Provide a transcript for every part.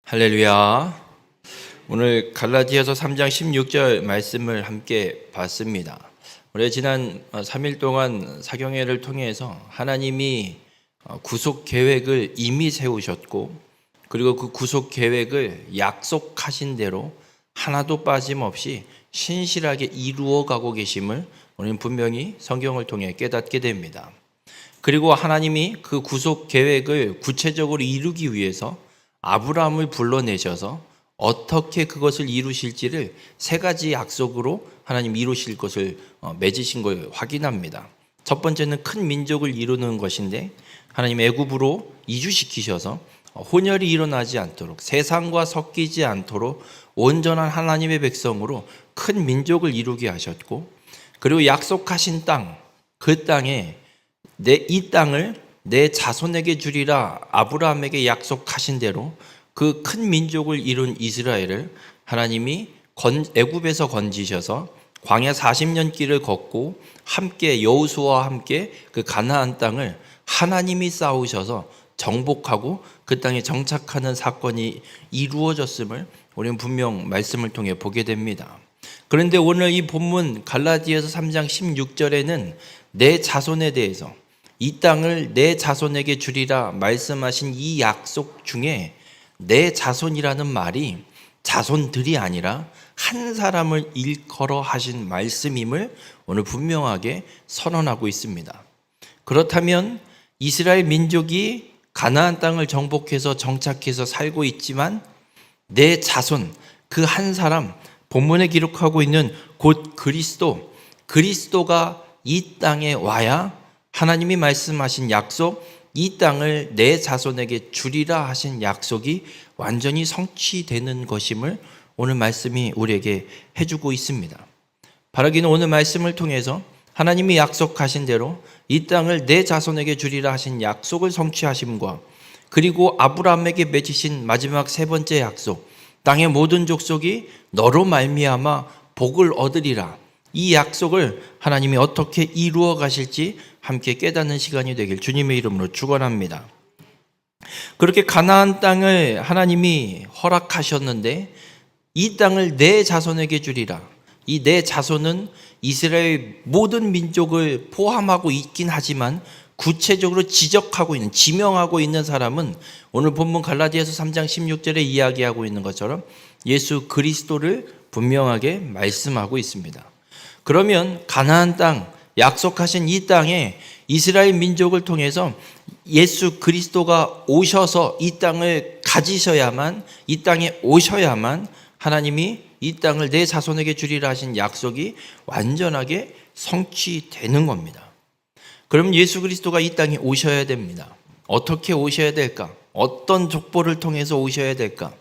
할렐루야. 오늘 갈라디아서 3장 16절 말씀을 함께 봤습니다. 우리 지난 3일 동안 사경회를 통해서 하나님이 구속 계획을 이미 세우셨고, 그리고 그 구속 계획을 약속하신 대로 하나도 빠짐없이 신실하게 이루어 가고 계심을 우리는 분명히 성경을 통해 깨닫게 됩니다. 그리고 하나님이 그 구속 계획을 구체적으로 이루기 위해서 아브라함을 불러내셔서 어떻게 그것을 이루실지를 세 가지 약속으로 하나님 이루실 것을 맺으신 걸 확인합니다. 첫 번째는 큰 민족을 이루는 것인데, 하나님 애굽으로 이주시키셔서 혼혈이 일어나지 않도록, 세상과 섞이지 않도록 온전한 하나님의 백성으로 큰 민족을 이루게 하셨고, 그리고 약속하신 땅, 그 땅에 이 땅을 내 자손에게 주리라 아브라함에게 약속하신 대로 그 큰 민족을 이룬 이스라엘을 하나님이 애굽에서 건지셔서 광야 40년 길을 걷고 함께 여호수아와 함께 그 가나안 땅을 하나님이 싸우셔서 정복하고 그 땅에 정착하는 사건이 이루어졌음을 우리는 분명 말씀을 통해 보게 됩니다. 그런데 오늘 이 본문 갈라디아서 3장 16절에는 내 자손에 대해서 이 땅을 내 자손에게 주리라 말씀하신 이 약속 중에 내 자손이라는 말이 자손들이 아니라 한 사람을 일컬어 하신 말씀임을 오늘 분명하게 선언하고 있습니다. 그렇다면 이스라엘 민족이 가나안 땅을 정복해서 정착해서 살고 있지만 내 자손, 그 한 사람, 본문에 기록하고 있는 곧 그리스도가 이 땅에 와야 하나님이 말씀하신 약속, 이 땅을 내 자손에게 주리라 하신 약속이 완전히 성취되는 것임을 오늘 말씀이 우리에게 해주고 있습니다. 바라기는 오늘 말씀을 통해서 하나님이 약속하신 대로 이 땅을 내 자손에게 주리라 하신 약속을 성취하심과, 그리고 아브라함에게 맺으신 마지막 세 번째 약속, 땅의 모든 족속이 너로 말미암아 복을 얻으리라, 이 약속을 하나님이 어떻게 이루어 가실지 함께 깨닫는 시간이 되길 주님의 이름으로 축원합니다. 그렇게 가나안 땅을 하나님이 허락하셨는데 이 땅을 내 자손에게 주리라. 이 내 자손은 이스라엘 모든 민족을 포함하고 있긴 하지만 구체적으로 지명하고 있는 사람은 오늘 본문 갈라디아서 3장 16절에 이야기하고 있는 것처럼 예수 그리스도를 분명하게 말씀하고 있습니다. 그러면 가나안 땅, 약속하신 이 땅에 이스라엘 민족을 통해서 예수 그리스도가 오셔서 이 땅을 가지셔야만, 이 땅에 오셔야만 하나님이 이 땅을 내 자손에게 주리라 하신 약속이 완전하게 성취되는 겁니다. 그럼 예수 그리스도가 이 땅에 오셔야 됩니다. 어떻게 오셔야 될까? 어떤 족보를 통해서 오셔야 될까?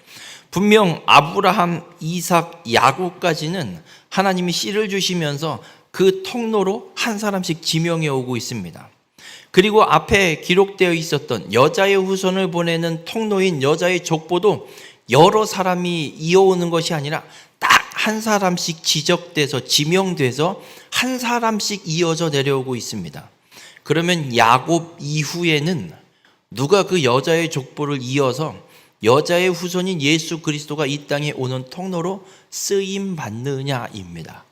분명 아브라함, 이삭, 야곱까지는 하나님이 씨를 주시면서 그 통로로 한 사람씩 지명해 오고 있습니다. 그리고 앞에 기록되어 있었던 여자의 후손을 보내는 통로인 여자의 족보도 여러 사람이 이어오는 것이 아니라 딱 한 사람씩 지적돼서 지명돼서 한 사람씩 이어져 내려오고 있습니다. 그러면 야곱 이후에는 누가 그 여자의 족보를 이어서 여자의 후손인 예수 그리스도가 이 땅에 오는 통로로 쓰임 받느냐입니다.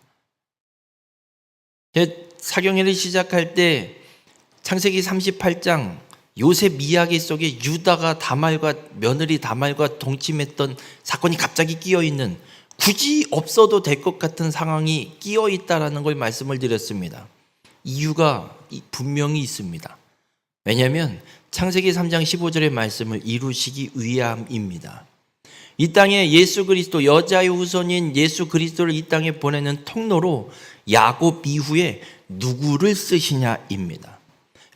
사경회를 시작할 때 창세기 38장 요셉 이야기 속에 유다가 며느리 다말과 동침했던 사건이 갑자기 끼어 있는, 굳이 없어도 될 것 같은 상황이 끼어 있다라는 걸 말씀을 드렸습니다. 이유가 분명히 있습니다. 왜냐하면 창세기 3장 15절의 말씀을 이루시기 위함입니다. 이 땅에 예수 그리스도, 여자의 후손인 예수 그리스도를 이 땅에 보내는 통로로 야곱 이후에 누구를 쓰시냐입니다.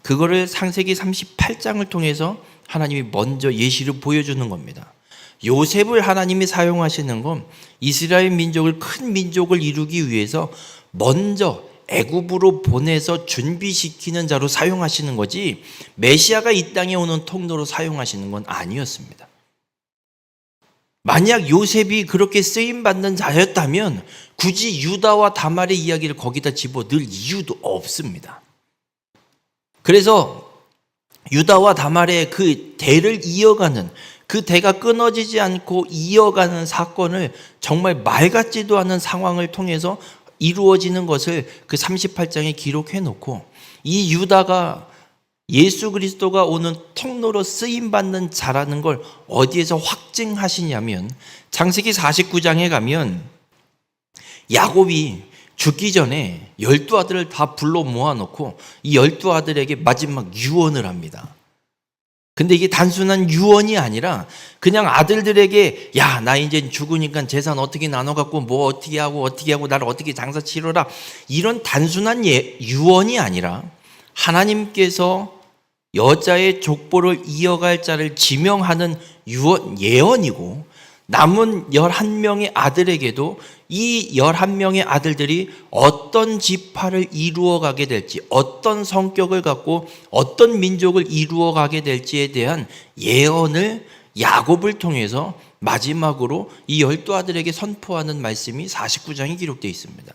그거를 창세기 38장을 통해서 하나님이 먼저 예시를 보여주는 겁니다. 요셉을 하나님이 사용하시는 건 이스라엘 민족을, 큰 민족을 이루기 위해서 먼저 애굽으로 보내서 준비시키는 자로 사용하시는 거지, 메시아가 이 땅에 오는 통로로 사용하시는 건 아니었습니다. 만약 요셉이 그렇게 쓰임받는 자였다면 굳이 유다와 다말의 이야기를 거기다 집어넣을 이유도 없습니다. 그래서 유다와 다말의 그 대를 이어가는 그 대가 끊어지지 않고 이어가는 사건을 정말 말 같지도 않은 상황을 통해서 이루어지는 것을 그 38장에 기록해 놓고, 이 유다가 예수 그리스도가 오는 통로로 쓰임받는 자라는 걸 어디에서 확증하시냐면, 창세기 49장에 가면 야곱이 죽기 전에 12아들을 다 불러 모아놓고 이 12아들에게 마지막 유언을 합니다. 근데 이게 단순한 유언이 아니라 그냥 아들들에게, 야, 나 이제 죽으니까 재산 어떻게 나눠갖고 뭐 어떻게 하고 나를 어떻게 장사 치러라, 이런 단순한 유언이 아니라 하나님께서 여자의 족보를 이어갈 자를 지명하는 예언이고, 남은 11명의 아들에게도 이 11명의 아들들이 어떤 지파를 이루어가게 될지, 어떤 성격을 갖고 어떤 민족을 이루어가게 될지에 대한 예언을 야곱을 통해서 마지막으로 이 12아들에게 선포하는 말씀이 49장에 기록되어 있습니다.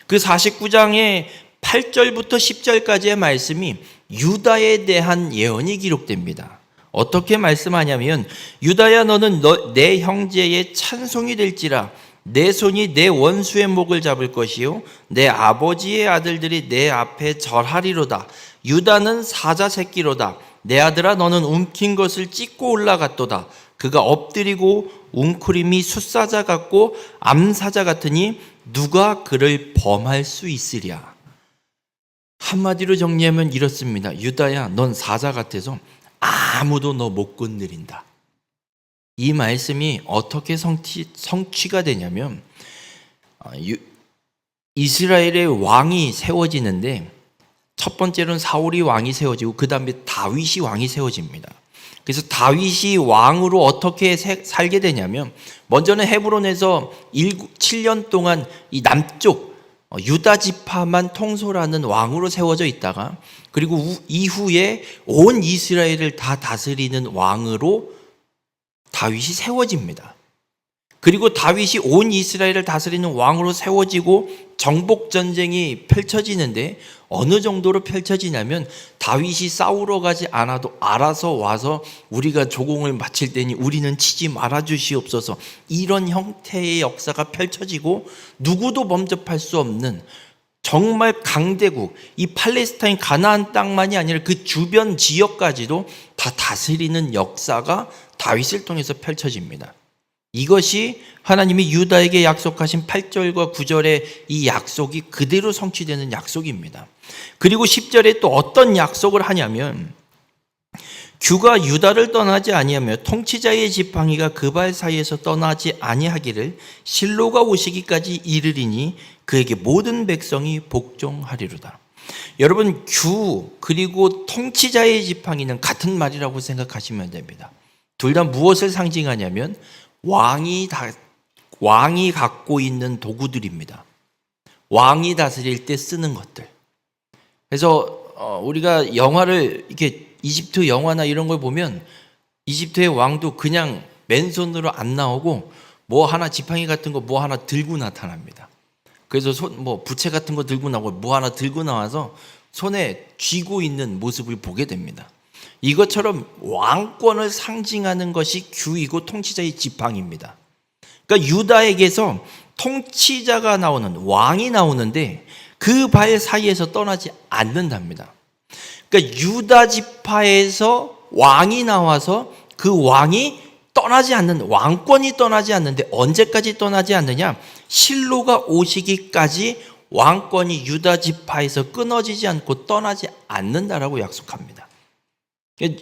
그 49장의 8절부터 10절까지의 말씀이 유다에 대한 예언이 기록됩니다. 어떻게 말씀하냐면, 유다야, 너는 내 형제의 찬송이 될지라. 내 손이 내 원수의 목을 잡을 것이요 내 아버지의 아들들이 내 앞에 절하리로다. 유다는 사자 새끼로다. 내 아들아, 너는 움킨 것을 찢고 올라갔도다. 그가 엎드리고 웅크림이 숫사자 같고 암사자 같으니 누가 그를 범할 수 있으랴. 한마디로 정리하면 이렇습니다. 유다야, 넌 사자 같아서 아무도 너 못 건드린다. 이 말씀이 어떻게 성취가 되냐면, 이스라엘의 왕이 세워지는데 첫 번째로는 사울이 왕이 세워지고 그 다음에 다윗이 왕이 세워집니다. 그래서 다윗이 왕으로 어떻게 살게 되냐면, 먼저는 헤브론에서 7년 동안 이 남쪽 유다 지파만 통솔하는 왕으로 세워져 있다가, 그리고 이후에 온 이스라엘을 다 다스리는 왕으로 다윗이 세워집니다. 그리고 다윗이 온 이스라엘을 다스리는 왕으로 세워지고 정복 전쟁이 펼쳐지는데, 어느 정도로 펼쳐지냐면 다윗이 싸우러 가지 않아도 알아서 와서 우리가 조공을 마칠 때니 우리는 치지 말아 주시옵소서, 이런 형태의 역사가 펼쳐지고, 누구도 범접할 수 없는 정말 강대국, 이 팔레스타인 가나안 땅만이 아니라 그 주변 지역까지도 다 다스리는 역사가 다윗을 통해서 펼쳐집니다. 이것이 하나님이 유다에게 약속하신 8절과 9절의 이 약속이 그대로 성취되는 약속입니다. 그리고 10절에 또 어떤 약속을 하냐면, 규가 유다를 떠나지 아니하며 통치자의 지팡이가 그 발 사이에서 떠나지 아니하기를 실로가 오시기까지 이르리니 그에게 모든 백성이 복종하리로다. 여러분, 규 그리고 통치자의 지팡이는 같은 말이라고 생각하시면 됩니다. 둘 다 무엇을 상징하냐면 왕이 갖고 있는 도구들입니다. 왕이 다스릴 때 쓰는 것들. 그래서 우리가 영화를 이렇게 이집트 영화나 이런 걸 보면 이집트의 왕도 그냥 맨손으로 안 나오고 뭐 하나 지팡이 같은 거 뭐 하나 들고 나타납니다. 그래서 부채 같은 거 들고 나오고 뭐 하나 들고 나와서 손에 쥐고 있는 모습을 보게 됩니다. 이것처럼 왕권을 상징하는 것이 규이고 통치자의 지팡이입니다. 그러니까 유다에게서 통치자가 나오는, 왕이 나오는데 그 발 사이에서 떠나지 않는답니다. 그러니까 유다 지파에서 왕이 나와서 그 왕이 떠나지 않는, 왕권이 떠나지 않는데 언제까지 떠나지 않느냐? 실로가 오시기까지 왕권이 유다 지파에서 끊어지지 않고 떠나지 않는다라고 약속합니다.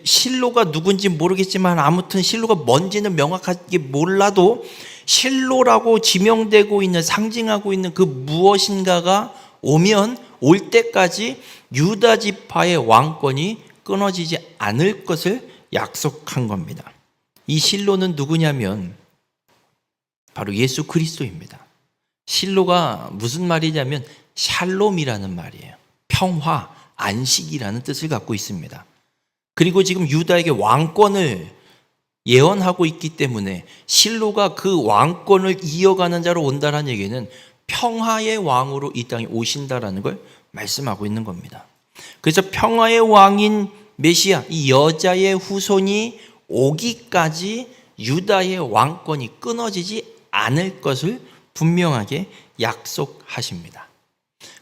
실로가 누군지 모르겠지만 아무튼 실로가 뭔지는 명확하게 몰라도 실로라고 지명되고 있는, 상징하고 있는 그 무엇인가가 올 때까지 유다 지파의 왕권이 끊어지지 않을 것을 약속한 겁니다. 이 실로는 누구냐면 바로 예수 그리스도입니다. 실로가 무슨 말이냐면 샬롬이라는 말이에요. 평화, 안식이라는 뜻을 갖고 있습니다. 그리고 지금 유다에게 왕권을 예언하고 있기 때문에 실로가 그 왕권을 이어가는 자로 온다는 얘기는 평화의 왕으로 이 땅에 오신다라는 걸 말씀하고 있는 겁니다. 그래서 평화의 왕인 메시아, 이 여자의 후손이 오기까지 유다의 왕권이 끊어지지 않을 것을 분명하게 약속하십니다.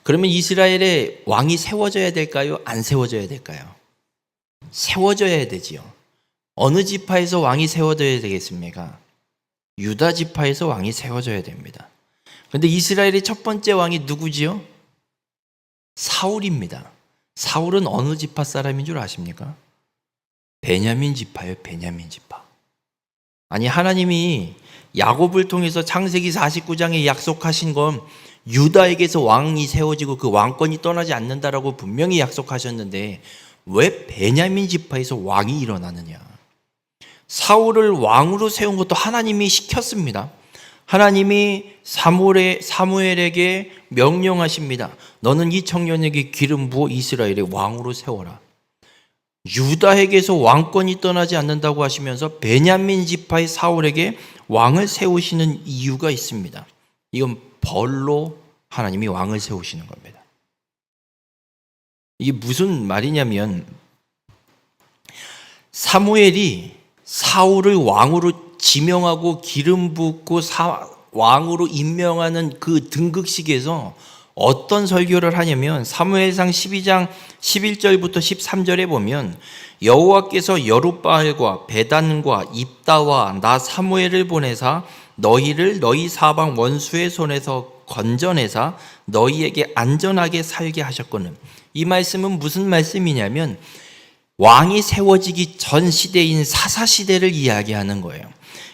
그러면 이스라엘의 왕이 세워져야 될까요? 안 세워져야 될까요? 세워져야 되지요. 어느 지파에서 왕이 세워져야 되겠습니까? 유다 지파에서 왕이 세워져야 됩니다. 그런데 이스라엘의 첫 번째 왕이 누구지요? 사울입니다. 사울은 어느 지파 사람인 줄 아십니까? 베냐민 지파예요. 베냐민 지파. 아니, 하나님이 야곱을 통해서 창세기 49장에 약속하신 건 유다에게서 왕이 세워지고 그 왕권이 떠나지 않는다라고 분명히 약속하셨는데 왜 베냐민 지파에서 왕이 일어나느냐? 사울을 왕으로 세운 것도 하나님이 시켰습니다. 하나님이 사무엘에게 명령하십니다. 너는 이 청년에게 기름 부어 이스라엘의 왕으로 세워라. 유다에게서 왕권이 떠나지 않는다고 하시면서 베냐민 지파의 사울에게 왕을 세우시는 이유가 있습니다. 이건 벌로 하나님이 왕을 세우시는 겁니다. 이게 무슨 말이냐면 사무엘이 사울을 왕으로 지명하고 기름 붓고 왕으로 임명하는 그 등극식에서 어떤 설교를 하냐면 사무엘상 12장 11절부터 13절에 보면 여호와께서 여룻바알과 베단과 입다와 나 사무엘을 보내사 너희를 너희 사방 원수의 손에서 건져내사 너희에게 안전하게 살게 하셨거늘. 이 말씀은 무슨 말씀이냐면 왕이 세워지기 전 시대인 사사시대를 이야기하는 거예요.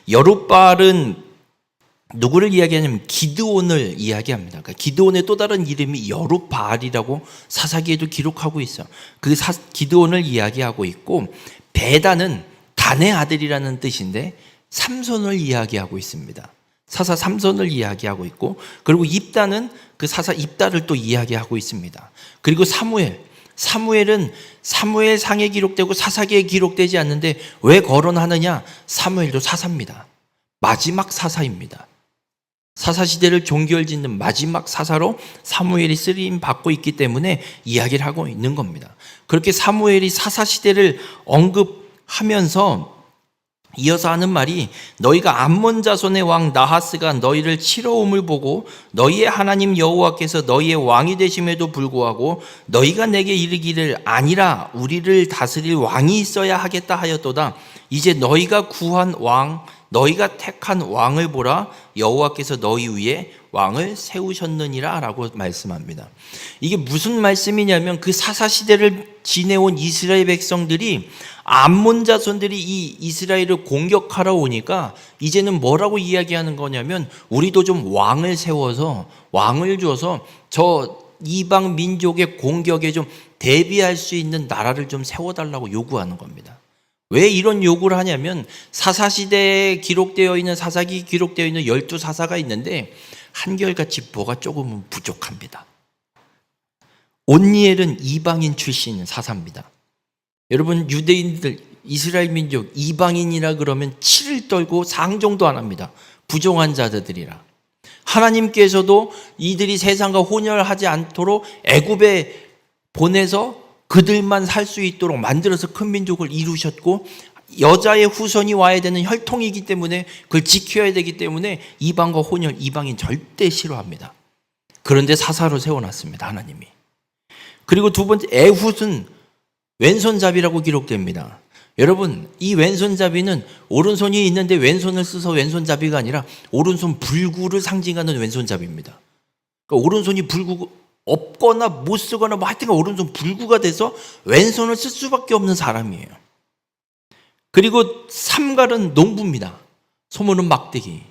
여룻바알은 누구를 이야기하냐면 기드온을 이야기합니다. 그러니까 기드온의 또 다른 이름이 여룻바알이라고 사사기에도 기록하고 있어요. 그 기드온을 이야기하고 있고 베단은 단의 아들이라는 뜻인데 삼손을 이야기하고 있습니다. 사사 삼손을 이야기하고 있고 그리고 입다는 그 사사 입다를 또 이야기하고 있습니다. 그리고 사무엘은 사무엘상에 기록되고 사사기에 기록되지 않는데 왜 거론하느냐? 사무엘도 사사입니다. 마지막 사사입니다. 사사시대를 종결짓는 마지막 사사로 사무엘이 쓰임 받고 있기 때문에 이야기를 하고 있는 겁니다. 그렇게 사무엘이 사사시대를 언급하면서 이어서 하는 말이 너희가 암몬 자손의 왕 나하스가 너희를 치러옴을 보고 너희의 하나님 여호와께서 너희의 왕이 되심에도 불구하고 너희가 내게 이르기를 아니라 우리를 다스릴 왕이 있어야 하겠다 하였도다. 이제 너희가 구한 왕 너희가 택한 왕을 보라 여호와께서 너희 위에 왕을 세우셨느니라 라고 말씀합니다. 이게 무슨 말씀이냐면 그 사사시대를 지내온 이스라엘 백성들이 암몬 자손들이 이 이스라엘을 공격하러 오니까 이제는 뭐라고 이야기하는 거냐면 우리도 좀 왕을 세워서 왕을 줘서 저 이방 민족의 공격에 좀 대비할 수 있는 나라를 좀 세워달라고 요구하는 겁니다. 왜 이런 요구를 하냐면 사사시대에 기록되어 있는 사사기 기록되어 있는 12사사가 있는데 한결같이 뭐가 조금은 부족합니다. 온니엘은 이방인 출신 사사입니다. 여러분 유대인들 이스라엘 민족 이방인이라 그러면 치를 떨고 상종도 안 합니다. 부정한 자들이라. 하나님께서도 이들이 세상과 혼혈하지 않도록 애굽에 보내서 그들만 살 수 있도록 만들어서 큰 민족을 이루셨고 여자의 후손이 와야 되는 혈통이기 때문에 그걸 지켜야 되기 때문에 이방과 혼혈, 이방인 절대 싫어합니다. 그런데 사사로 세워놨습니다. 하나님이. 그리고 두 번째 에훗은 왼손잡이라고 기록됩니다. 여러분 이 왼손잡이는 오른손이 있는데 왼손을 써서 왼손잡이가 아니라 오른손 불구를 상징하는 왼손잡이입니다. 그러니까 오른손이 불구 없거나 못 쓰거나 뭐 하여튼 오른손 불구가 돼서 왼손을 쓸 수밖에 없는 사람이에요. 그리고 삼갈은 농부입니다. 소문은 막대기.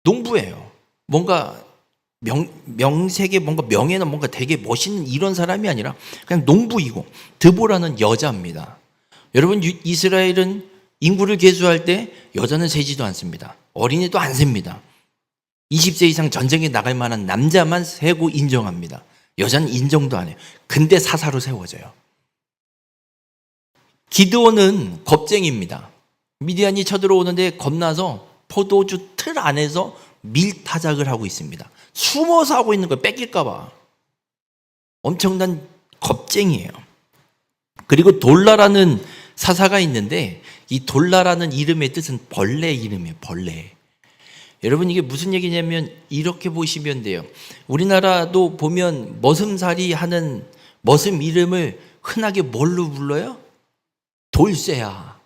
농부예요. 뭔가 명색에 뭔가 명예는 뭔가 되게 멋있는 이런 사람이 아니라 그냥 농부이고 드보라는 여자입니다. 여러분 이스라엘은 인구를 계수할 때 여자는 세지도 않습니다. 어린이도 안 셉니다. 20세 이상 전쟁에 나갈 만한 남자만 세고 인정합니다. 여자는 인정도 안 해요. 근데 사사로 세워져요. 기드온은 겁쟁이입니다. 미디안이 쳐들어오는데 겁나서 포도주 틀 안에서 밀타작을 하고 있습니다. 숨어서 하고 있는 걸 뺏길까 봐. 엄청난 겁쟁이에요. 그리고 돌라라는 사사가 있는데 이 돌라라는 이름의 뜻은 벌레 이름이에요. 벌레. 여러분 이게 무슨 얘기냐면 이렇게 보시면 돼요. 우리나라도 보면 머슴살이 하는 머슴 이름을 흔하게 뭘로 불러요? 돌쇠야.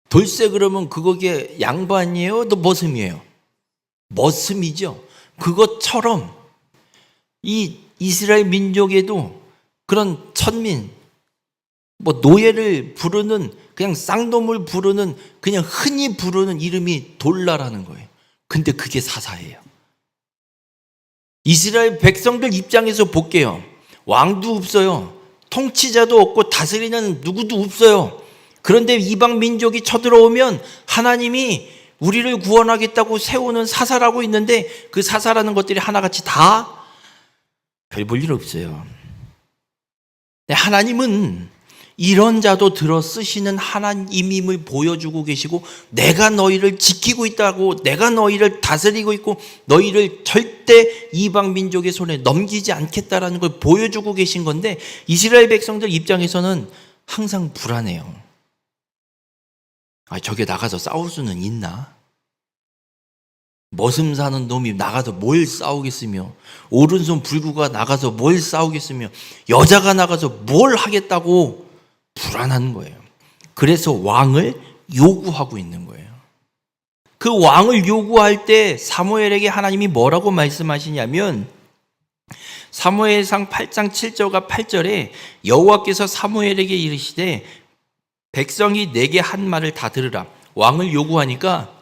돌쇠 그러면 그거게 양반이에요? 또 머슴이에요? 머슴이죠. 그것처럼 이 이스라엘 민족에도 그런 천민, 뭐 노예를 부르는 그냥 쌍놈을 부르는 그냥 흔히 부르는 이름이 돌라라는 거예요. 근데 그게 사사예요. 이스라엘 백성들 입장에서 볼게요. 왕도 없어요. 통치자도 없고 다스리는 누구도 없어요. 그런데 이방 민족이 쳐들어오면 하나님이 우리를 구원하겠다고 세우는 사사라고 있는데 그 사사라는 것들이 하나같이 다 별 볼 일 없어요. 하나님은 이런 자도 들어 쓰시는 하나님임을 보여주고 계시고 내가 너희를 지키고 있다고, 내가 너희를 다스리고 있고 너희를 절대 이방 민족의 손에 넘기지 않겠다라는 걸 보여주고 계신 건데 이스라엘 백성들 입장에서는 항상 불안해요. 저게 나가서 싸울 수는 있나? 머슴 사는 놈이 나가서 뭘 싸우겠으며, 오른손 불구가 나가서 뭘 싸우겠으며, 여자가 나가서 뭘 하겠다고 불안한 거예요. 그래서 왕을 요구하고 있는 거예요. 그 왕을 요구할 때 사무엘에게 하나님이 뭐라고 말씀하시냐면 사무엘상 8장 7절과 8절에 여호와께서 사무엘에게 이르시되 백성이 내게 한 말을 다 들으라. 왕을 요구하니까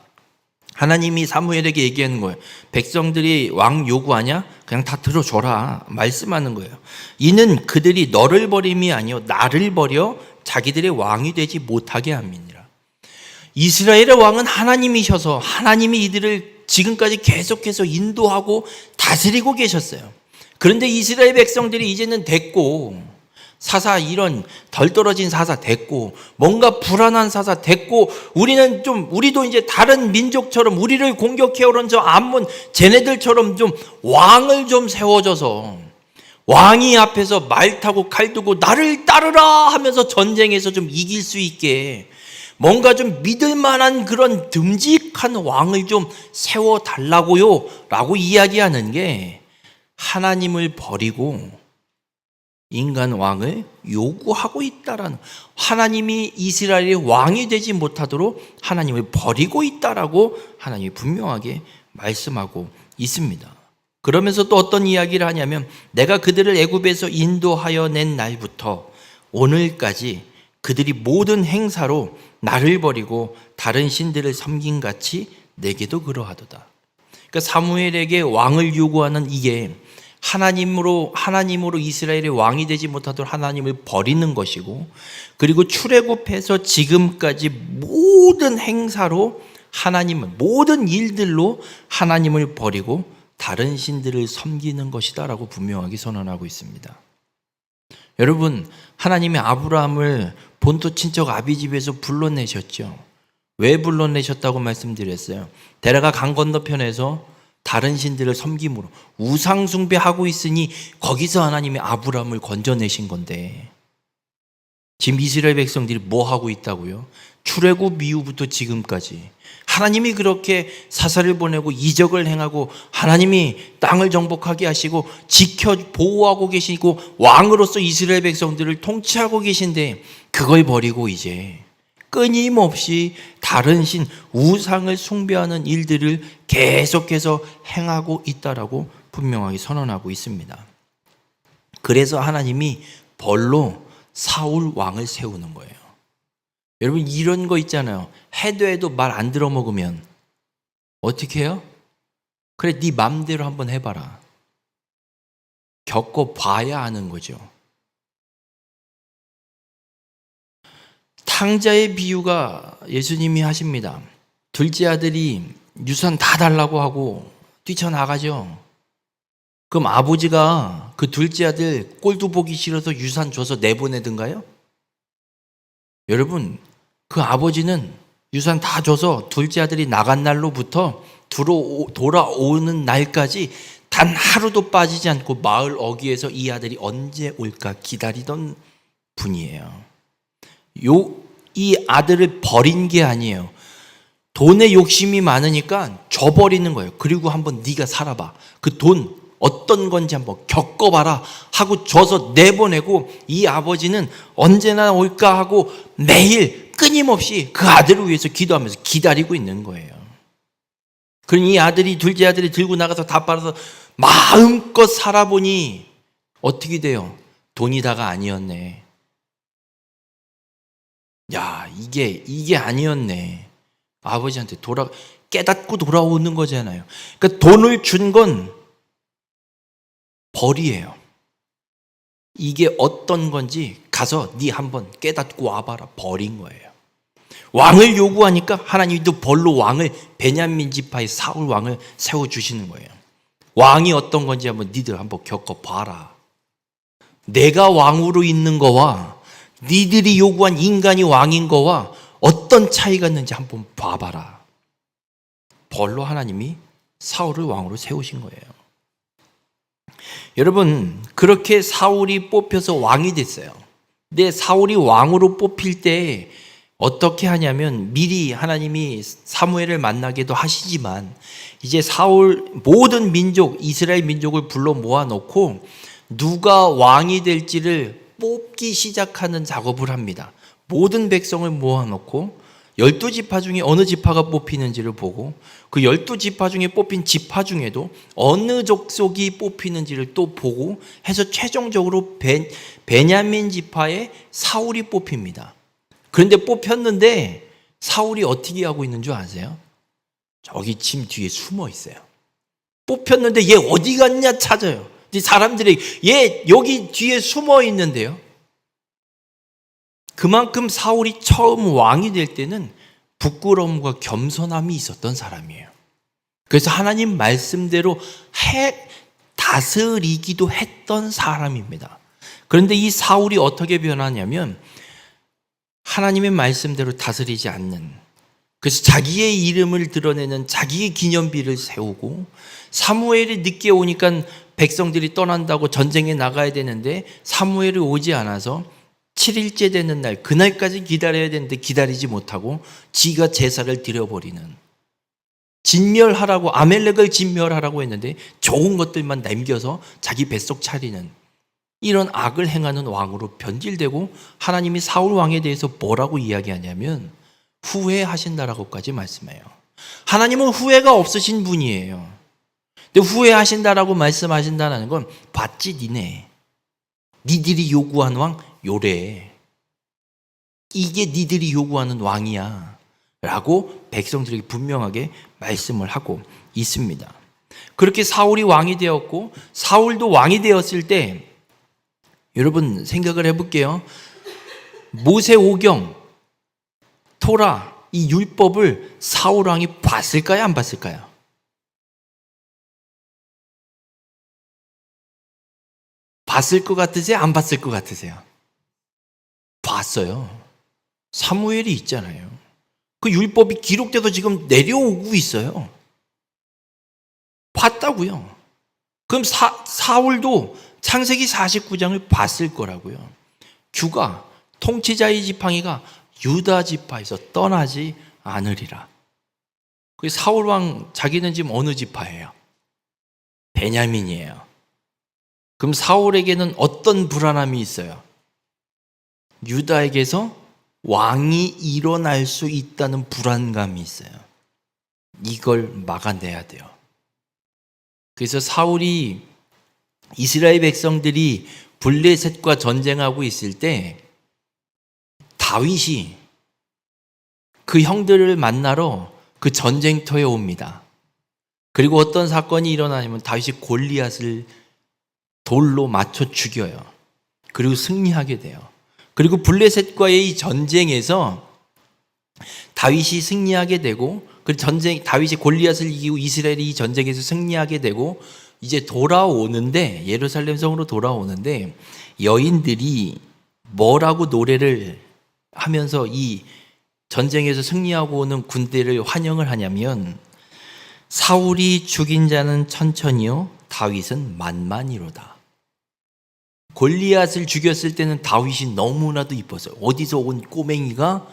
하나님이 사무엘에게 얘기하는 거예요. 백성들이 왕 요구하냐? 그냥 다 들어줘라. 말씀하는 거예요. 이는 그들이 너를 버림이 아니요 나를 버려 자기들의 왕이 되지 못하게 함이니라. 이스라엘의 왕은 하나님이셔서 하나님이 이들을 지금까지 계속해서 인도하고 다스리고 계셨어요. 그런데 이스라엘 백성들이 이제는 됐고, 사사 이런 덜 떨어진 사사 됐고, 뭔가 불안한 사사 됐고, 우리도 이제 다른 민족처럼 우리를 공격해오는 저 암몬 쟤네들처럼 좀 왕을 좀 세워줘서 왕이 앞에서 말 타고 칼 두고 나를 따르라 하면서 전쟁에서 좀 이길 수 있게 뭔가 좀 믿을 만한 그런 듬직한 왕을 좀 세워달라고요 라고 이야기하는 게 하나님을 버리고 인간 왕을 요구하고 있다라는, 하나님이 이스라엘의 왕이 되지 못하도록 하나님을 버리고 있다라고 하나님이 분명하게 말씀하고 있습니다. 그러면서 또 어떤 이야기를 하냐면 내가 그들을 애굽에서 인도하여 낸 날부터 오늘까지 그들이 모든 행사로 나를 버리고 다른 신들을 섬긴 같이 내게도 그러하도다. 그러니까 사무엘에게 왕을 요구하는 이게 하나님으로 이스라엘의 왕이 되지 못하도록 하나님을 버리는 것이고, 그리고 출애굽해서 지금까지 모든 행사로 모든 일들로 하나님을 버리고 다른 신들을 섬기는 것이다라고 분명하게 선언하고 있습니다. 여러분, 하나님이 아브라함을 본토 친척 아비집에서 불러내셨죠. 왜 불러내셨다고 말씀드렸어요? 데라가 강 건너편에서 다른 신들을 섬김으로 우상 숭배하고 있으니 거기서 하나님이 아브라함을 건져내신 건데, 지금 이스라엘 백성들이 뭐 하고 있다고요? 출애굽 이후부터 지금까지 하나님이 그렇게 사사를 보내고 이적을 행하고 하나님이 땅을 정복하게 하시고 지켜 보호하고 계시고 왕으로서 이스라엘 백성들을 통치하고 계신데 그걸 버리고 이제 끊임없이 다른 신, 우상을 숭배하는 일들을 계속해서 행하고 있다라고 분명하게 선언하고 있습니다. 그래서 하나님이 벌로 사울 왕을 세우는 거예요. 여러분, 이런 거 있잖아요. 해도 말 안 들어먹으면 어떻게 해요? 그래, 네 맘대로 한번 해봐라. 겪어봐야 아는 거죠. 탕자의 비유가 예수님이 하십니다. 둘째 아들이 유산 다 달라고 하고 뛰쳐나가죠. 그럼 아버지가 그 둘째 아들 꼴도 보기 싫어서 유산 줘서 내보내든가요? 여러분, 그 아버지는 유산 다 줘서 둘째 아들이 나간 날로부터 돌아오는 날까지 단 하루도 빠지지 않고 마을 어귀에서 이 아들이 언제 올까 기다리던 분이에요. 이 아들을 버린 게 아니에요. 돈에 욕심이 많으니까 줘버리는 거예요. 그리고 한번 네가 살아봐. 그 돈 어떤 건지 한번 겪어봐라 하고 줘서 내보내고, 이 아버지는 언제나 올까 하고 매일 끊임없이 그 아들을 위해서 기도하면서 기다리고 있는 거예요. 그러니 이 아들이, 둘째 아들이 들고 나가서 다 빨아서 마음껏 살아보니 어떻게 돼요? 돈이 다가 아니었네. 야, 이게 아니었네. 아버지한테 깨닫고 돌아오는 거잖아요. 그러니까 돈을 준 건 벌이에요. 이게 어떤 건지 가서 네 한번 깨닫고 와봐라. 벌인 거예요. 왕을 요구하니까 하나님도 벌로 왕을, 베냐민 지파의 사울 왕을 세워주시는 거예요. 왕이 어떤 건지 한번 니들 한번 겪어봐라. 내가 왕으로 있는 거와 니들이 요구한 인간이 왕인 거와 어떤 차이가 있는지 한번 봐봐라. 벌로 하나님이 사울을 왕으로 세우신 거예요. 여러분, 그렇게 사울이 뽑혀서 왕이 됐어요. 근데 사울이 왕으로 뽑힐 때 어떻게 하냐면, 미리 하나님이 사무엘을 만나게도 하시지만 이제 모든 민족, 이스라엘 민족을 불러 모아놓고 누가 왕이 될지를 뽑기 시작하는 작업을 합니다. 모든 백성을 모아놓고 12지파 중에 어느 지파가 뽑히는지를 보고, 그 12지파 중에 뽑힌 지파 중에도 어느 족속이 뽑히는지를 또 보고 해서 최종적으로 베냐민 지파의 사울이 뽑힙니다. 그런데 뽑혔는데 사울이 어떻게 하고 있는 줄 아세요? 저기 침 뒤에 숨어 있어요. 뽑혔는데 얘 어디 갔냐 찾아요. 사람들이 얘 여기 뒤에 숨어 있는데요. 그만큼 사울이 처음 왕이 될 때는 부끄러움과 겸손함이 있었던 사람이에요. 그래서 하나님 말씀대로 다스리기도 했던 사람입니다. 그런데 이 사울이 어떻게 변하냐면 하나님의 말씀대로 다스리지 않는, 그래서 자기의 이름을 드러내는 자기의 기념비를 세우고, 사무엘이 늦게 오니까 백성들이 떠난다고 전쟁에 나가야 되는데 사무엘이 오지 않아서 7일째 되는 날, 그날까지 기다려야 되는데 기다리지 못하고 지가 제사를 드려버리는, 진멸하라고, 아멜렉을 진멸하라고 했는데 좋은 것들만 남겨서 자기 뱃속 차리는, 이런 악을 행하는 왕으로 변질되고, 하나님이 사울 왕에 대해서 뭐라고 이야기하냐면 후회하신다라고까지 말씀해요. 하나님은 후회가 없으신 분이에요. 근데 후회하신다라고 말씀하신다는 건 봤지 니들이 요구한 왕 요래, 이게 니들이 요구하는 왕이야 라고 백성들에게 분명하게 말씀을 하고 있습니다. 그렇게 사울이 왕이 되었고, 사울도 왕이 되었을 때 여러분 생각을 해볼게요. 모세오경, 토라, 이 율법을 사울 왕이 봤을까요? 안 봤을까요? 봤을 것 같으세요? 안 봤을 것 같으세요? 봤어요. 사무엘이 있잖아요. 그 율법이 기록돼서 지금 내려오고 있어요. 봤다고요. 그럼 사울도 창세기 49장을 봤을 거라고요. 규가, 통치자의 지팡이가 유다 지파에서 떠나지 않으리라. 그 사울 왕 자기는 지금 어느 지파예요? 베냐민이에요. 그럼 사울에게는 어떤 불안함이 있어요? 유다에게서 왕이 일어날 수 있다는 불안감이 있어요. 이걸 막아내야 돼요. 그래서 사울이, 이스라엘 백성들이 블레셋과 전쟁하고 있을 때 다윗이 그 형들을 만나러 그 전쟁터에 옵니다. 그리고 어떤 사건이 일어나냐면 다윗이 골리앗을 돌로 맞춰 죽여요. 그리고 승리하게 돼요. 그리고 블레셋과의 이 전쟁에서 다윗이 승리하게 되고, 그 다윗이 골리앗을 이기고 이스라엘이 이 전쟁에서 승리하게 되고 이제 돌아오는데, 예루살렘 성으로 돌아오는데 여인들이 뭐라고 노래를 하면서 이 전쟁에서 승리하고 오는 군대를 환영을 하냐면, 사울이 죽인 자는 천천히요 다윗은 만만이로다. 골리앗을 죽였을 때는 다윗이 너무나도 이뻤어요. 어디서 온 꼬맹이가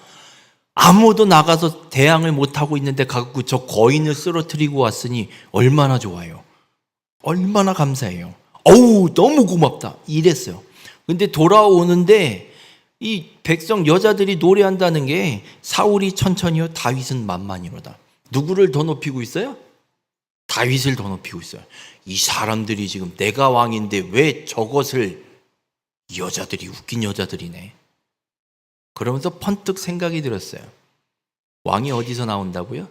아무도 나가서 대항을 못하고 있는데 가고 저 거인을 쓰러뜨리고 왔으니 얼마나 좋아요. 얼마나 감사해요. 어우, 너무 고맙다. 이랬어요. 근데 돌아오는데 이 백성 여자들이 노래한다는 게 사울이 천천히요, 다윗은 만만이로다. 누구를 더 높이고 있어요? 다윗을 더 높이고 있어요. 이 사람들이 지금 내가 왕인데 왜 저것을, 여자들이 웃긴 여자들이네. 그러면서 번뜩 생각이 들었어요. 왕이 어디서 나온다고요?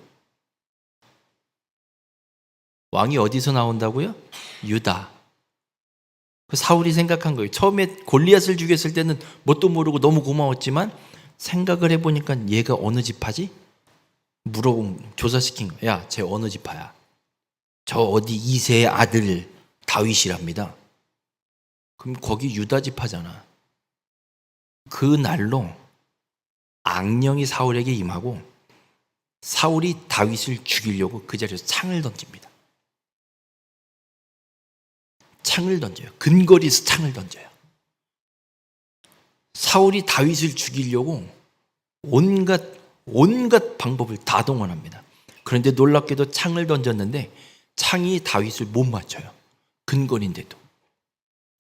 왕이 어디서 나온다고요? 유다. 사울이 생각한 거예요. 처음에 골리앗을 죽였을 때는 뭣도 모르고 너무 고마웠지만 생각을 해보니까 얘가 어느 지파지? 조사시킨 거야. 야, 쟤 어느 지파야? 저 어디 이새의 아들 다윗이랍니다. 그럼 거기 유다 지파잖아. 그 날로 악령이 사울에게 임하고 사울이 다윗을 죽이려고 그 자리에서 창을 던집니다. 창을 던져요. 근거리에서 창을 던져요. 사울이 다윗을 죽이려고 온갖 방법을 다 동원합니다. 그런데 놀랍게도 창을 던졌는데 창이 다윗을 못 맞춰요. 근거리인데도.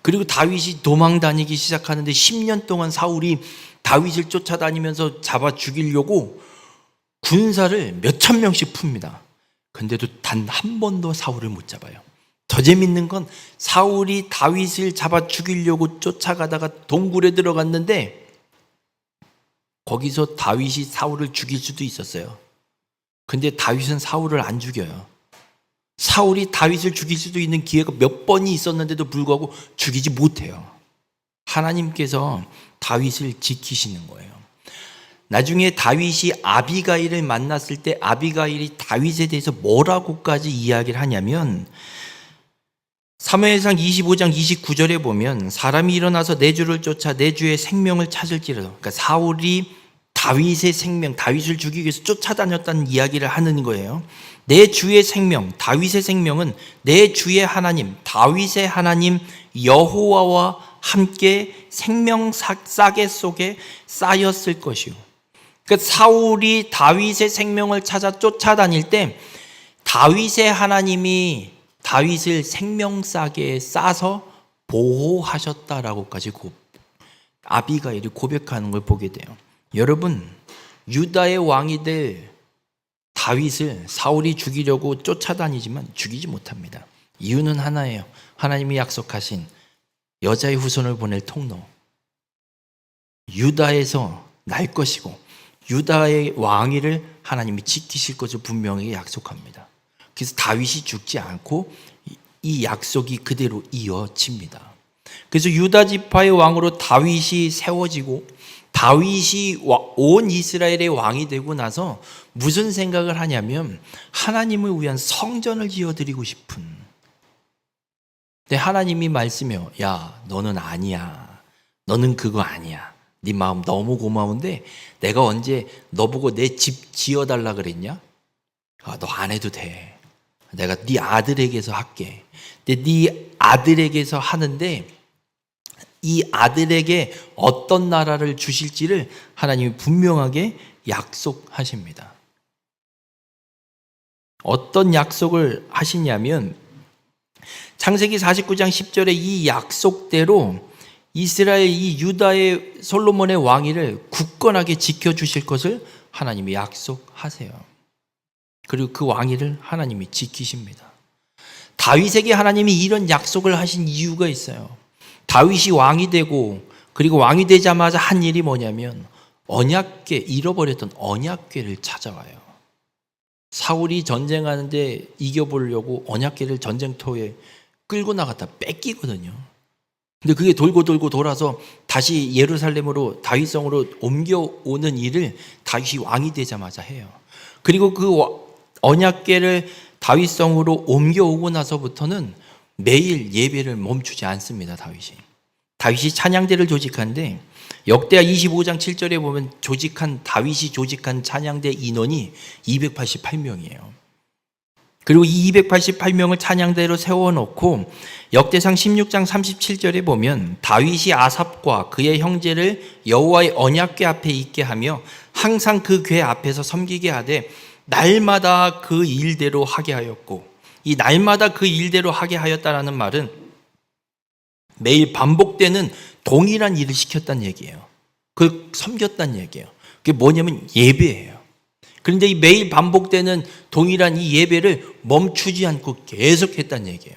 그리고 다윗이 도망 다니기 시작하는데 10년 동안 사울이 다윗을 쫓아다니면서 잡아 죽이려고 군사를 몇천 명씩 풉니다. 근데도 단 한 번도 사울을 못 잡아요. 더 재밌는 건 사울이 다윗을 잡아 죽이려고 쫓아가다가 동굴에 들어갔는데 거기서 다윗이 사울을 죽일 수도 있었어요. 근데 다윗은 사울을 안 죽여요. 사울이 다윗을 죽일 수도 있는 기회가 몇 번이 있었는데도 불구하고 죽이지 못해요. 하나님께서 다윗을 지키시는 거예요. 나중에 다윗이 아비가일을 만났을 때 아비가일이 다윗에 대해서 뭐라고까지 이야기를 하냐면 사무엘상 25장 29절에 보면 사람이 일어나서 내 주를 쫓아 내 주의 생명을 찾을지라도, 그러니까 사울이 다윗의 생명, 다윗을 죽이기 위해서 쫓아다녔다는 이야기를 하는 거예요. 내 주의 생명, 다윗의 생명은 내 주의 하나님, 다윗의 하나님 여호와와 함께 생명 싸개 속에 쌓였을 것이요. 그러니까 사울이 다윗의 생명을 찾아 쫓아다닐 때 다윗의 하나님이 다윗을 생명 싸개에 싸서 보호하셨다라고까지 아비가일이 고백하는 걸 보게 돼요. 여러분, 유다의 왕이 될 다윗을 사울이 죽이려고 쫓아다니지만 죽이지 못합니다. 이유는 하나예요. 하나님이 약속하신 여자의 후손을 보낼 통로, 유다에서 날 것이고 유다의 왕위를 하나님이 지키실 것을 분명히 약속합니다. 그래서 다윗이 죽지 않고 이 약속이 그대로 이어집니다. 그래서 유다 지파의 왕으로 다윗이 세워지고 다윗이 온 이스라엘의 왕이 되고 나서 무슨 생각을 하냐면 하나님을 위한 성전을 지어드리고 싶은. 근데 하나님이 말씀해요. 야, 너는 아니야. 너는 그거 아니야. 네 마음 너무 고마운데 내가 언제 너보고 내 집 지어달라 그랬냐? 너 안 해도 돼. 내가 네 아들에게서 할게. 근데 네 아들에게서 하는데 이 아들에게 어떤 나라를 주실지를 하나님이 분명하게 약속하십니다. 어떤 약속을 하시냐면 창세기 49장 10절에 이 약속대로 이스라엘 이 유다의 솔로몬의 왕위를 굳건하게 지켜주실 것을 하나님이 약속하세요. 그리고 그 왕위를 하나님이 지키십니다. 다윗에게 하나님이 이런 약속을 하신 이유가 있어요. 다윗이 왕이 되고 그리고 왕이 되자마자 한 일이 뭐냐면 언약궤, 잃어버렸던 언약궤를 찾아와요. 사울이 전쟁하는데 이겨보려고 언약궤를 전쟁터에 끌고 나갔다 뺏기거든요. 근데 그게 돌고 돌아서 다시 예루살렘으로 다윗성으로 옮겨오는 일을 다윗이 왕이 되자마자 해요. 그리고 그 언약궤를 다윗성으로 옮겨오고 나서부터는 매일 예배를 멈추지 않습니다. 다윗이 찬양대를 조직한데 역대하 25장 7절에 보면 다윗이 조직한 찬양대 인원이 288명이에요. 그리고 이 288명을 찬양대로 세워놓고 역대상 16장 37절에 보면 다윗이 아삽과 그의 형제를 여호와의 언약궤 앞에 있게 하며 항상 그 궤 앞에서 섬기게 하되 날마다 그 일대로 하게 하였고, 이 날마다 그 일대로 하게 하였다라는 말은 매일 반복되는 동일한 일을 시켰다는 얘기예요. 그 섬겼다는 얘기예요. 그게 뭐냐면 예배예요. 그런데 이 매일 반복되는 동일한 이 예배를 멈추지 않고 계속했다는 얘기예요.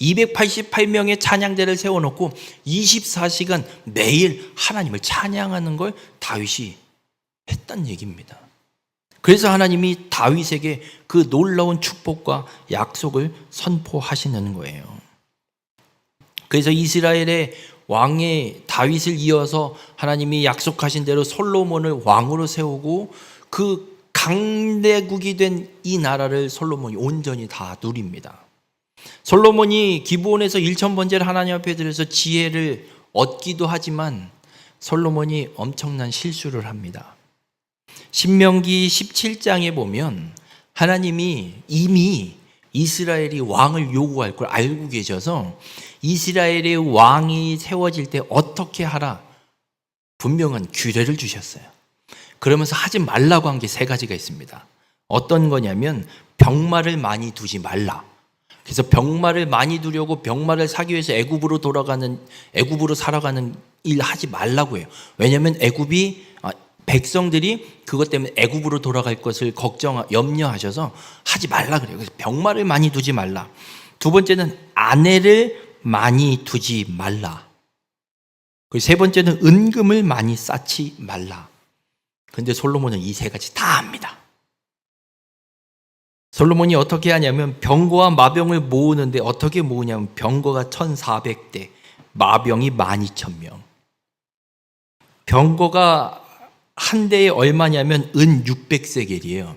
288명의 찬양대를 세워놓고 24시간 매일 하나님을 찬양하는 걸 다윗이 했다는 얘기입니다. 그래서 하나님이 다윗에게 그 놀라운 축복과 약속을 선포하시는 거예요. 그래서 이스라엘의 왕의 다윗을 이어서 하나님이 약속하신 대로 솔로몬을 왕으로 세우고 그 강대국이 된 이 나라를 솔로몬이 온전히 다 누립니다. 솔로몬이 기브온에서 1000번제를 하나님 앞에 드려서 지혜를 얻기도 하지만 솔로몬이 엄청난 실수를 합니다. 신명기 17장에 보면 하나님이 이미 이스라엘이 왕을 요구할 걸 알고 계셔서 이스라엘의 왕이 세워질 때 어떻게 하라 분명한 규례를 주셨어요. 그러면서 하지 말라고 한 게 3가지가 있습니다. 어떤 거냐면 병마를 많이 두지 말라. 그래서 병마를 많이 두려고 병마를 사기 위해서 애굽으로 살아가는 일 하지 말라고 해요. 왜냐하면 백성들이 그것 때문에 애굽으로 돌아갈 것을 염려하셔서 하지 말라 그래요. 그래서 병마를 많이 두지 말라. 2번째는 아내를 많이 두지 말라. 그리고 3번째는 은금을 많이 쌓지 말라. 그런데 솔로몬은 이 3가지 다 합니다. 솔로몬이 어떻게 하냐면 병거와 마병을 모으는데 어떻게 모으냐면 병거가 1400대, 마병이 12000명. 병거가 한 대에 얼마냐면 은 600세겔이에요.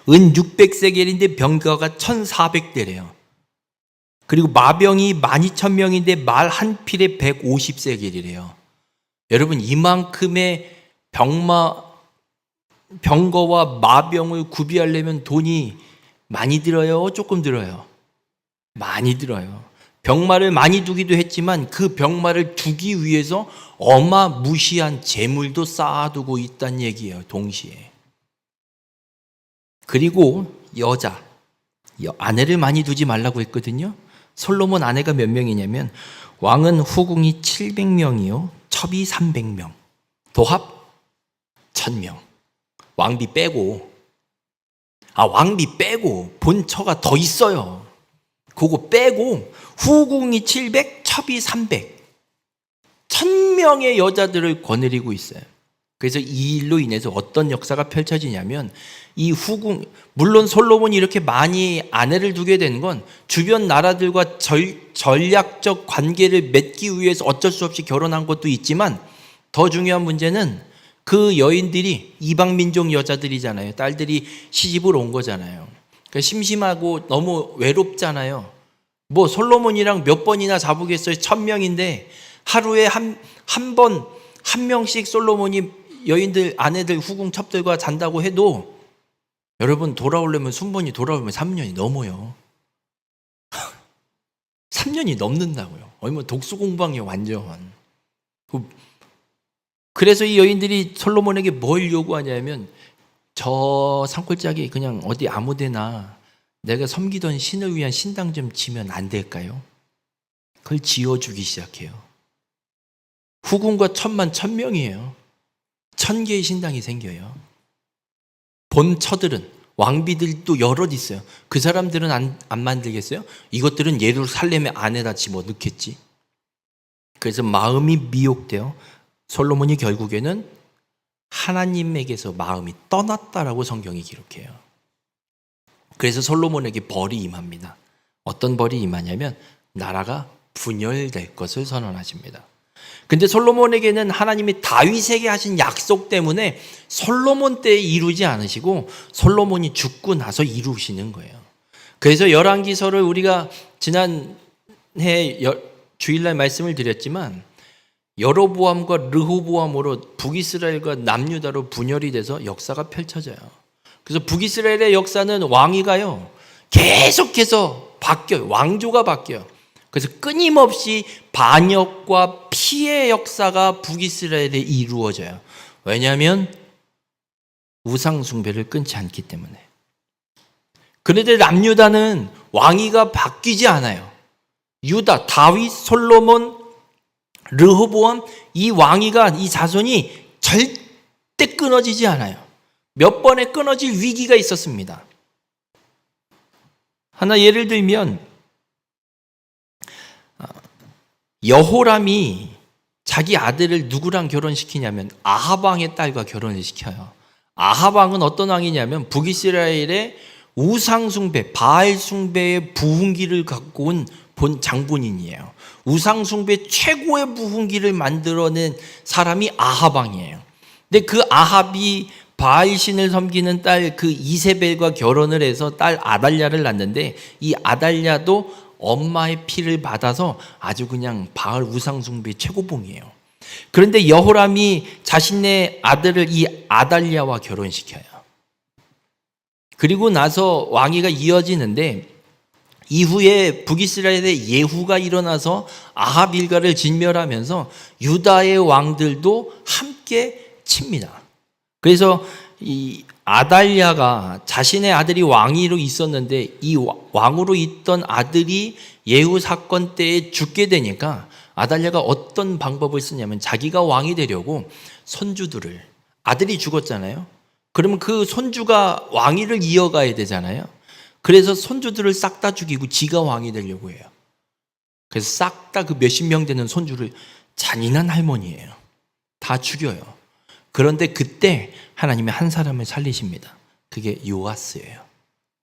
은 600세겔인데 병거가 1400대래요. 그리고 마병이 12000명인데 말 한 필에 150세겔이래요. 여러분 이만큼의 병거와 마병을 구비하려면 돈이 많이 들어요? 조금 들어요? 많이 들어요. 병마를 많이 두기도 했지만 그 병마를 두기 위해서 어마무시한 재물도 쌓아두고 있다는 얘기예요. 동시에. 그리고 아내를 많이 두지 말라고 했거든요. 솔로몬 아내가 몇 명이냐면 왕은 후궁이 700명이요 첩이 300명 도합 1000명. 왕비 빼고 본처가 더 있어요. 그거 빼고 후궁이 700, 첩이 300 1000명의 여자들을 거느리고 있어요. 그래서 이 일로 인해서 어떤 역사가 펼쳐지냐면 이 후궁, 물론 솔로몬이 이렇게 많이 아내를 두게 된 건 주변 나라들과 전략적 관계를 맺기 위해서 어쩔 수 없이 결혼한 것도 있지만 더 중요한 문제는 그 여인들이 이방민족 여자들이잖아요. 딸들이 시집을 온 거잖아요. 그러니까 심심하고 너무 외롭잖아요. 뭐 솔로몬이랑 몇 번이나 자보겠어요. 1000명인데 하루에 한 명씩 솔로몬이 여인들, 아내들, 후궁, 첩들과 잔다고 해도 여러분 순번이 돌아오려면 3년이 넘어요. 3년이 넘는다고요. 얼마나 독수공방이에요, 완전. 그래서 이 여인들이 솔로몬에게 뭘 요구하냐면 저 산골짜기 그냥 어디 아무데나 내가 섬기던 신을 위한 신당 좀 지면 안 될까요? 그걸 지어주기 시작해요. 후궁과 첩만 1000명이에요. 1000개의 신당이 생겨요. 본처들은 왕비들도 여럿 있어요. 그 사람들은 안 만들겠어요? 이것들은 예루살렘의 안에다 집어넣겠지. 그래서 마음이 미혹되어 솔로몬이 결국에는 하나님에게서 마음이 떠났다라고 성경이 기록해요. 그래서 솔로몬에게 벌이 임합니다. 어떤 벌이 임하냐면 나라가 분열될 것을 선언하십니다. 근데 솔로몬에게는 하나님이 다윗에게 하신 약속 때문에 솔로몬 때 이루지 않으시고 솔로몬이 죽고 나서 이루시는 거예요. 그래서 열왕기서를 우리가 지난해 주일날 말씀을 드렸지만 여로보암과 르호보암으로 북이스라엘과 남유다로 분열이 돼서 역사가 펼쳐져요. 그래서 북이스라엘의 역사는 왕위가요 계속해서 바뀌어요. 왕조가 바뀌어요. 그래서 끊임없이 반역과 피해 역사가 북이스라엘에 이루어져요. 왜냐하면 우상 숭배를 끊지 않기 때문에. 그런데 남유다는 왕위가 바뀌지 않아요. 유다, 다윗, 솔로몬, 르호보암 이 왕위가 이 자손이 절대 끊어지지 않아요. 몇 번의 끊어질 위기가 있었습니다. 하나 예를 들면 여호람이 자기 아들을 누구랑 결혼시키냐면 아합 왕의 딸과 결혼을 시켜요. 아합 왕은 어떤 왕이냐면 북이스라엘의 우상 숭배, 바알 숭배의 부흥기를 갖고 온 본 장본인이에요. 우상 숭배 최고의 부흥기를 만들어낸 사람이 아합 왕이에요. 근데 그 아합이 바알 신을 섬기는 딸 그 이세벨과 결혼을 해서 딸 아달랴를 낳는데 이 아달랴도 엄마의 피를 받아서 아주 그냥 바알 우상 숭배 최고봉이에요. 그런데 여호람이 자신의 아들을 이 아달랴와 결혼시켜요. 그리고 나서 왕위가 이어지는데 이후에 북이스라엘의 예후가 일어나서 아합 일가를 진멸하면서 유다의 왕들도 함께 칩니다. 그래서 이 아달랴가 자신의 아들이 왕위로 있었는데 이 왕으로 있던 아들이 예후 사건 때에 죽게 되니까 아달랴가 어떤 방법을 쓰냐면 자기가 왕이 되려고 손주들을, 아들이 죽었잖아요. 그러면 그 손주가 왕위를 이어가야 되잖아요. 그래서 손주들을 싹 다 죽이고 지가 왕이 되려고 해요. 그래서 싹 다 그 몇십 명 되는 손주를, 잔인한 할머니예요. 다 죽여요. 그런데 그때 하나님이 한 사람을 살리십니다. 그게 요아스예요.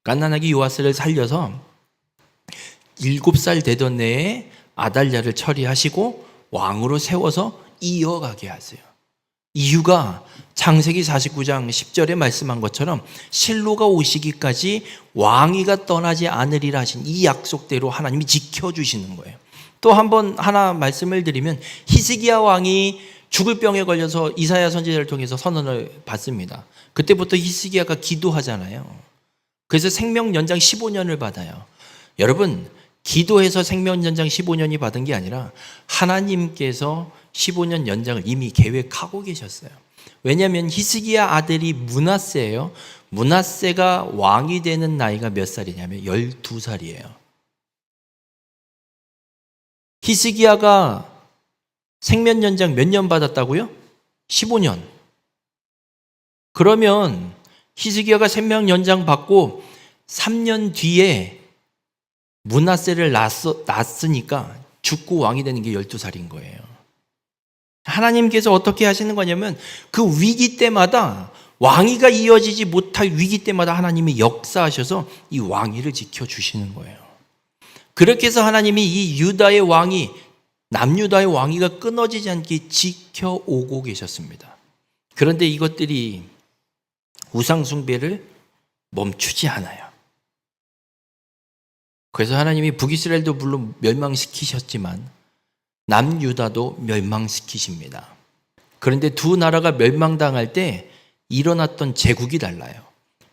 갓난아기 요아스를 살려서 7살 되던 해에 아달랴를 처리하시고 왕으로 세워서 이어가게 하세요. 이유가 창세기 49장 10절에 말씀한 것처럼 실로가 오시기까지 왕위가 떠나지 않으리라 하신 이 약속대로 하나님이 지켜주시는 거예요. 또 한 번 하나 말씀을 드리면 히스기야 왕이 죽을 병에 걸려서 이사야 선지자를 통해서 선언을 받습니다. 그때부터 히스기야가 기도하잖아요. 그래서 생명 연장 15년을 받아요. 여러분, 기도해서 생명 연장 15년이 받은 게 아니라 하나님께서 15년 연장을 이미 계획하고 계셨어요. 왜냐하면 히스기야 아들이 므낫세예요. 므낫세가 왕이 되는 나이가 몇 살이냐면 12살이에요. 히스기야가 생명 연장 몇 년 받았다고요? 15년. 그러면 히스기야가 생명 연장 받고 3년 뒤에 므낫세를 낳았으니까 죽고 왕이 되는 게 12살인 거예요. 하나님께서 어떻게 하시는 거냐면 그 위기 때마다, 왕위가 이어지지 못할 위기 때마다 하나님이 역사하셔서 이 왕위를 지켜주시는 거예요. 그렇게 해서 하나님이 이 유다의 왕위, 남유다의 왕위가 끊어지지 않게 지켜오고 계셨습니다. 그런데 이것들이 우상 숭배를 멈추지 않아요. 그래서 하나님이 북이스라엘도 물론 멸망시키셨지만 남유다도 멸망시키십니다. 그런데 두 나라가 멸망당할 때 일어났던 제국이 달라요.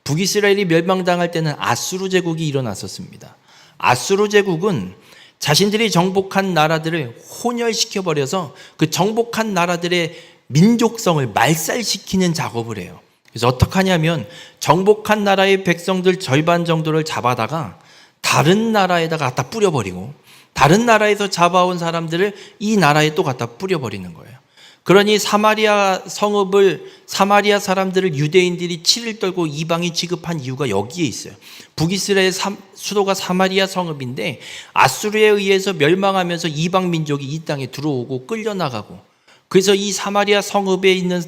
북이스라엘이 멸망당할 때는 아수르 제국이 일어났었습니다. 아수르 제국은 자신들이 정복한 나라들을 혼혈시켜버려서 그 정복한 나라들의 민족성을 말살시키는 작업을 해요. 그래서 어떻게 하냐면 정복한 나라의 백성들 절반 정도를 잡아다가 다른 나라에다가 갖다 뿌려버리고 다른 나라에서 잡아온 사람들을 이 나라에 또 갖다 뿌려버리는 거예요. 그러니 사마리아 성읍을, 사마리아 사람들을 유대인들이 치를 떨고 이방이 취급한 이유가 여기에 있어요. 북이스라엘 수도가 사마리아 성읍인데 아수르에 의해서 멸망하면서 이방 민족이 이 땅에 들어오고 끌려나가고, 그래서 이 사마리아 성읍에 있는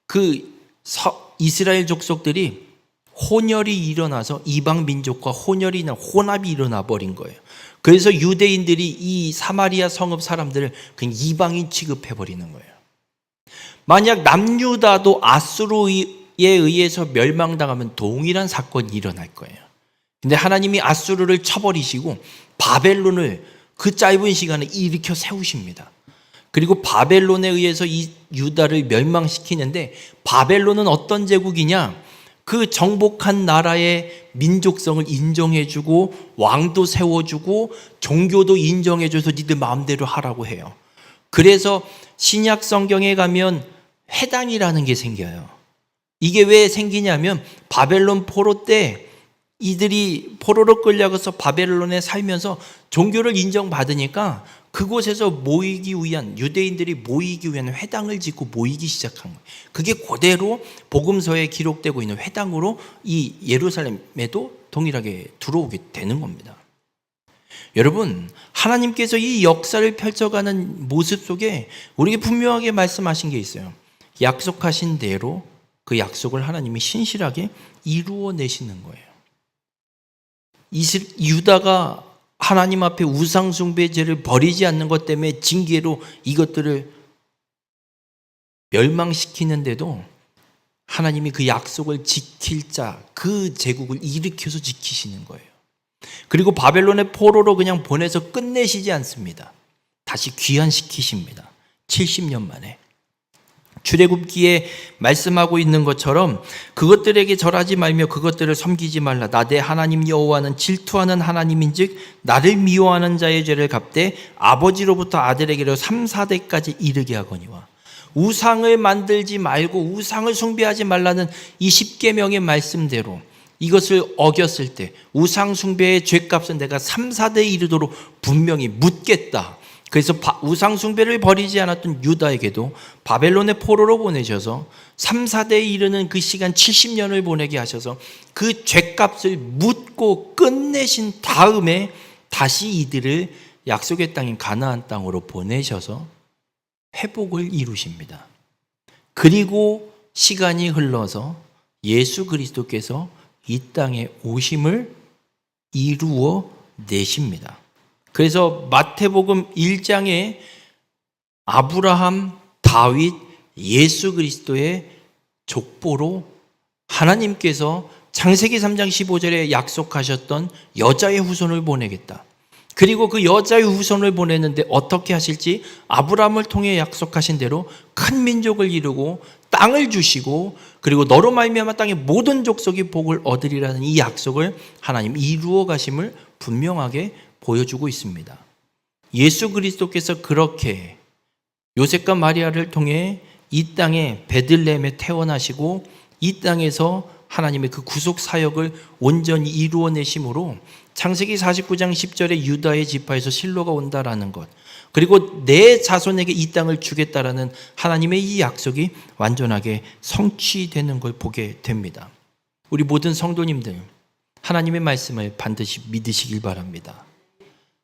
그 이스라엘 족속들이 혼혈이 일어나서 이방 민족과 혼합이 일어나 버린 거예요. 그래서 유대인들이 이 사마리아 성읍 사람들을 그냥 이방인 취급해 버리는 거예요. 만약 남유다도 아수르에 의해서 멸망당하면 동일한 사건이 일어날 거예요. 근데 하나님이 아수르를 쳐버리시고 바벨론을 그 짧은 시간에 일으켜 세우십니다. 그리고 바벨론에 의해서 이 유다를 멸망시키는데, 바벨론은 어떤 제국이냐? 그 정복한 나라의 민족성을 인정해주고 왕도 세워주고 종교도 인정해줘서 니들 마음대로 하라고 해요. 그래서 신약 성경에 가면 회당이라는 게 생겨요. 이게 왜 생기냐면 바벨론 포로 때 이들이 포로로 끌려가서 바벨론에 살면서 종교를 인정받으니까 그곳에서 모이기 위한, 유대인들이 모이기 위한 회당을 짓고 모이기 시작한 거예요. 그게 그대로 복음서에 기록되고 있는 회당으로 이 예루살렘에도 동일하게 들어오게 되는 겁니다. 여러분, 하나님께서 이 역사를 펼쳐가는 모습 속에 우리에게 분명하게 말씀하신 게 있어요. 약속하신 대로 그 약속을 하나님이 신실하게 이루어내시는 거예요. 유다가 하나님 앞에 우상숭배죄를 버리지 않는 것 때문에 징계로 이것들을 멸망시키는데도 하나님이 그 약속을 지킬 자, 그 제국을 일으켜서 지키시는 거예요. 그리고 바벨론의 포로로 그냥 보내서 끝내시지 않습니다. 다시 귀환시키십니다. 70년 만에. 출애굽기에 말씀하고 있는 것처럼 그것들에게 절하지 말며 그것들을 섬기지 말라. 나 내 하나님 여호와는 질투하는 하나님인즉 나를 미워하는 자의 죄를 갚되 아버지로부터 아들에게로 3, 4대까지 이르게 하거니와. 우상을 만들지 말고 우상을 숭배하지 말라는 이 10계명의 말씀대로 이것을 어겼을 때 우상 숭배의 죄값은 내가 3, 4대에 이르도록 분명히 묻겠다. 그래서 우상 숭배를 버리지 않았던 유다에게도 바벨론의 포로로 보내셔서 3, 4대에 이르는 그 시간 70년을 보내게 하셔서 그 죄값을 묻고 끝내신 다음에 다시 이들을 약속의 땅인 가나안 땅으로 보내셔서 회복을 이루십니다. 그리고 시간이 흘러서 예수 그리스도께서 이 땅에 오심을 이루어 내십니다. 그래서 마태복음 1장에 아브라함, 다윗, 예수 그리스도의 족보로 하나님께서 창세기 3장 15절에 약속하셨던 여자의 후손을 보내겠다. 그리고 그 여자의 후손을 보내는데 어떻게 하실지 아브라함을 통해 약속하신 대로 큰 민족을 이루고 땅을 주시고 그리고 너로 말미암아 땅의 모든 족속이 복을 얻으리라는 이 약속을 하나님 이루어 가심을 분명하게 보여주고 있습니다. 예수 그리스도께서 그렇게 요셉과 마리아를 통해 이 땅에 베들레헴에 태어나시고 이 땅에서 하나님의 그 구속 사역을 온전히 이루어내심으로 창세기 49장 10절에 유다의 지파에서 실로가 온다라는 것, 그리고 내 자손에게 이 땅을 주겠다라는 하나님의 이 약속이 완전하게 성취되는 걸 보게 됩니다. 우리 모든 성도님들, 하나님의 말씀을 반드시 믿으시길 바랍니다.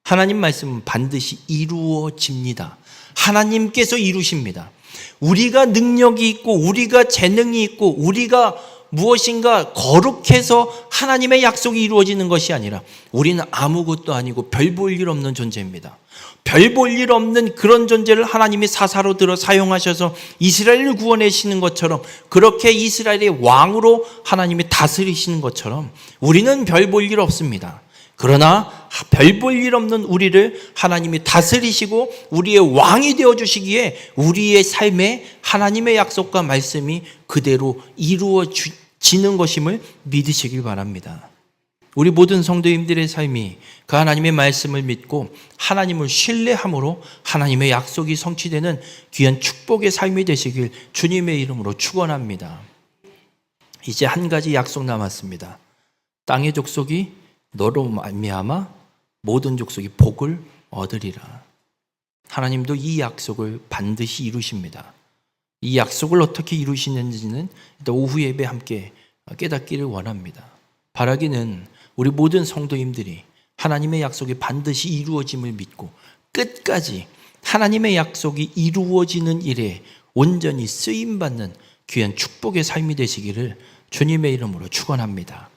하나님 말씀은 반드시 이루어집니다. 하나님께서 이루십니다. 우리가 능력이 있고 우리가 재능이 있고 우리가 무엇인가 거룩해서 하나님의 약속이 이루어지는 것이 아니라 우리는 아무것도 아니고 별 볼 일 없는 존재입니다. 별 볼 일 없는 그런 존재를 하나님이 사사로 들어 사용하셔서 이스라엘을 구원하시는 것처럼, 그렇게 이스라엘의 왕으로 하나님이 다스리시는 것처럼 우리는 별 볼 일 없습니다. 그러나 별 볼 일 없는 우리를 하나님이 다스리시고 우리의 왕이 되어주시기에 우리의 삶에 하나님의 약속과 말씀이 그대로 이루어지는 것임을 믿으시길 바랍니다. 우리 모든 성도님들의 삶이 그 하나님의 말씀을 믿고 하나님을 신뢰함으로 하나님의 약속이 성취되는 귀한 축복의 삶이 되시길 주님의 이름으로 축원합니다. 이제 한 가지 약속 남았습니다. 땅의 족속이 너로 말미암아 모든 족속이 복을 얻으리라. 하나님도 이 약속을 반드시 이루십니다. 이 약속을 어떻게 이루시는지는 일단 오후 예배 함께 깨닫기를 원합니다. 바라기는 우리 모든 성도님들이 하나님의 약속이 반드시 이루어짐을 믿고 끝까지 하나님의 약속이 이루어지는 일에 온전히 쓰임받는 귀한 축복의 삶이 되시기를 주님의 이름으로 축원합니다.